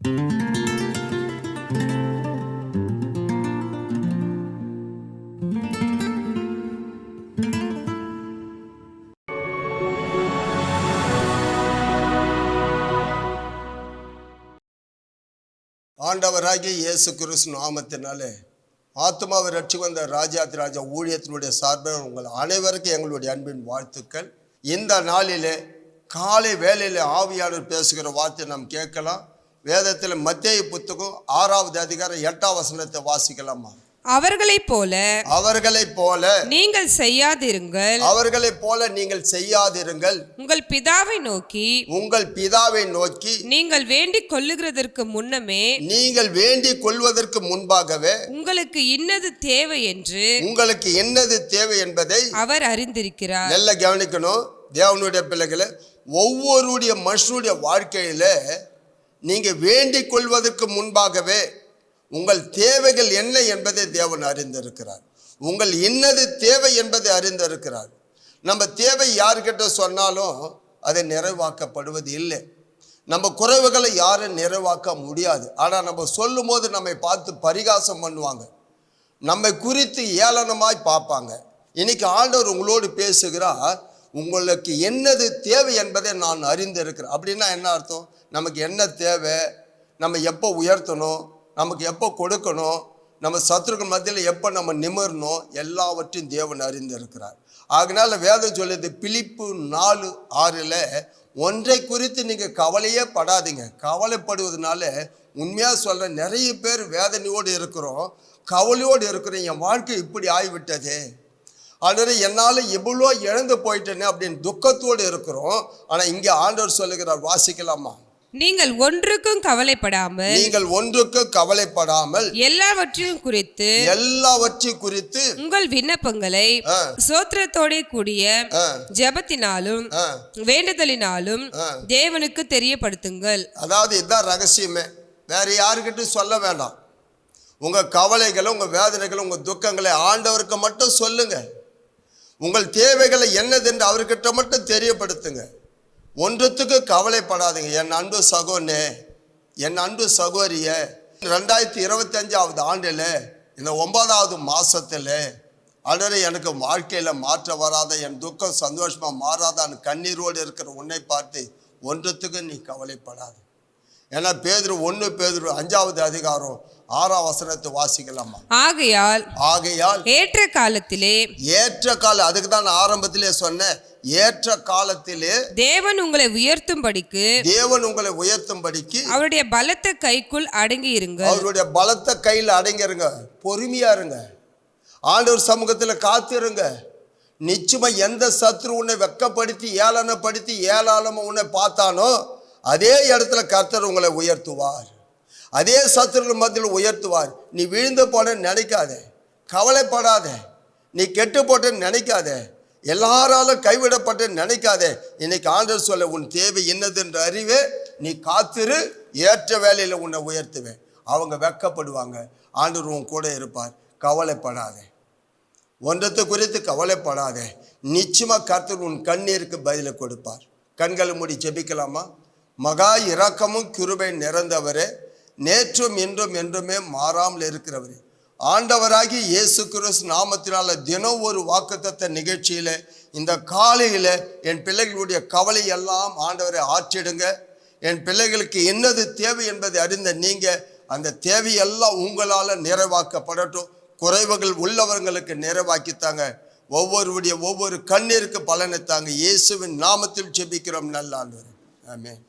ஆண்டவராகிய இயேசு கிறிஸ்து நாமத்தினாலே ஆத்மாவை ரட்சிக்க வந்த ராஜாதி ராஜா ஊழியத்தினுடைய சார்பில் உங்கள் அனைவருக்கும் எங்களுடைய அன்பின் வாழ்த்துக்கள். இந்த நாளிலே காலை வேளையில் ஆவியாளர் பேசுகிற வார்த்தை நாம் கேட்கலாம். வேதத்தில் மத்தேயு புத்தகம் 6வது அதிகாரம் 8வது வசனத்தை வாசிக்கலாமா? அவர்களைப் போல நீங்கள் செய்யாதிருங்கள், உங்கள் பிதாவை நோக்கி நீங்கள் வேண்டிக் கொள்ளுகிறதற்கு முன்பாகவே உங்களுக்கு இன்னது தேவை என்பதை அவர் அறிந்திருக்கிறார். நல்லா கவனிக்கணும் தேவனுடைய பிள்ளைகளை. ஒவ்வொருடைய மனுஷனுடைய வாழ்க்கையில நீங்க வேண்டிக் கொள்வதற்கு முன்பாகவே உங்கள் தேவைகள் என்ன என்பதை தேவன் அறிந்திருக்கிறார். உங்கள் இன்னது தேவை என்பதை அறிந்திருக்கிறார். நம்ம தேவை யாருக்கிட்ட சொன்னாலும் அதை நிறைவாக்கப்படுவது இல்லை. நம்ம குறைவுகளை யாரும் நிறைவாக்க முடியாது. ஆனால் நம்ம சொல்லும் போது நம்மை பார்த்து பரிகாசம் பண்ணுவாங்க, நம்மை குறித்து ஏளனமாய் பார்ப்பாங்க. இன்னைக்கு ஆண்டவர் உங்களோடு பேசுகிறார், உங்களுக்கு என்னது தேவை என்பதை நான் அறிந்திருக்கிறேன். அப்படின்னா என்ன அர்த்தம்? நமக்கு என்ன தேவை, நம்ம எப்போ உயர்த்தணும், நமக்கு எப்போ கொடுக்கணும், நம்ம சத்துருக்கள் மத்தியில் எப்போ நம்ம நிமிரணும், எல்லாவற்றையும் தேவன் அறிந்திருக்கிறார். அதனால வேதம் சொல்லுது பிலிப்பு 4:6 ஒன்றை குறித்து நீங்கள் கவலையே படாதீங்க. கவலைப்படுவதனால உண்மையாக சொல்ற நிறைய பேர் வேதனையோடு இருக்கிறோம், கவலையோடு இருக்கிறோம். என் வாழ்க்கை இப்படி ஆகிவிட்டதே, ஆண்டவரே என்னால் இவ்வளோ இழந்து போயிட்டேனே அப்படின்னு துக்கத்தோடு இருக்கிறோம். ஆனால் இங்கே ஆண்டவர் சொல்லுகிறார், வாசிக்கலாமா? நீங்கள் ஒன்றுக்கும் கவலைப்படாமல் எல்லாவற்றையும் குறித்து உங்கள் விண்ணப்பங்களை ஸ்தோத்திரத்தோட கூடிய ஜெபத்தினாலும் வேண்டுதலினாலும் தேவனுக்கு தெரியப்படுத்துங்கள். அதாவது இதுதான் ரகசியமே, வேற யாருக்கிட்டும் சொல்ல வேண்டாம். உங்க கவலைகளை, உங்க வேதனைகளை, உங்க துக்கங்களை ஆண்டவருக்கு மட்டும் சொல்லுங்க. உங்கள் தேவைகளை என்னதென்று அவர்கிட்ட மட்டும் தெரியப்படுத்துங்க. ஒன்றுத்துக்கு கவலைப்படாதீங்க. என் அன்பு சகோனே, என் அன்பு சகோரிய, 2025வது ஆண்டில் இந்த 9வது மாதத்தில் ஆண்டவரே எனக்கு வாழ்க்கையில் மாற்ற வராத, என் துக்கம் சந்தோஷமாக மாறாதான்னு கண்ணீரோடு இருக்கிற உன்னை பார்த்து ஒன்றுத்துக்கு நீ கவலைப்படாது. ஏன்னா பேதுரு 1 பேதுரு 5வது அதிகாரம் 6வது வசனத்தை வாசிக்கலாமா? ஆகையால் ஏற்ற காலம், அதுக்கு தான் நான் ஆரம்பத்திலே சொன்னேன், ஏற்ற காலத்திலே தேவன் உங்களை உயர்த்தும்படிக்கு அவருடைய பலத்த கைக்குள் அடங்கி இருங்க. அவருடைய பலத்த கையில் அடங்கி இருங்க. பொறுமையா இருங்க. ஆண்டவர் சமூகத்தில் காத்திருங்க. நிச்சயமா எந்த சத்ரு உன்னை வெக்கப்படுத்தி ஏளனப்படுத்தி ஏளாளமா உன்னை பார்த்தானோ அதே இடத்துல கர்த்தர் உங்களை உயர்த்துவார். அதே சத்துரு மத்தியில் உயர்த்துவார். நீ விழுந்து போனேன்னு நினைக்காதே, கவலைப்படாத. நீ கெட்டு போட்டேன்னு நினைக்காத, எல்லாராலும் கைவிடப்பட்டு நினைக்காதே. இன்னைக்கு ஆண்டவர் சொல்ல, உன் தேவை என்னதுன்ற அறிவே, நீ காத்திரு, ஏற்ற வேலையில் உன்னை உயர்த்துவேன். அவங்க வெக்கப்படுவாங்க, ஆண்டவர் உன் கூட இருப்பார். கவலைப்படாதே, ஒன்றத்தை குறித்து கவலைப்படாதே. நிச்சயமா கர்த்தர் உன் கண்ணீருக்கு பதிலை கொடுப்பார். கண்களை மூடி ஜெபிக்கலாமா? மகா இரக்கமும் கிருபை நிறைந்தவரே, நேற்றும் இன்றும் என்றுமே மாறாமல் இருக்கிறவரே, ஆண்டவராகி இயேசு கிறிஸ்து நாமத்தினால தினம் ஒரு வாக்குத்தத்த நிகழ்ச்சியில இந்த காலையில என் பிள்ளைகளுடைய கவலை எல்லாம் ஆண்டவரை ஆற்றிடுங்க. என் பிள்ளைகளுக்கு என்னது தேவை என்பதை அறிந்த நீங்க அந்த தேவையெல்லாம் உங்களால நிறைவாக்கப்படட்டும். குறைவுகள் உள்ளவர்களுக்கு நிறைவாக்கித்தாங்க. ஒவ்வொரு கண்ணீருக்கு பலனை தாங்க. இயேசுவின் நாமத்தில் ஜெபிக்கிறோம் நல்ல ஆண்டவரே, ஆமென்.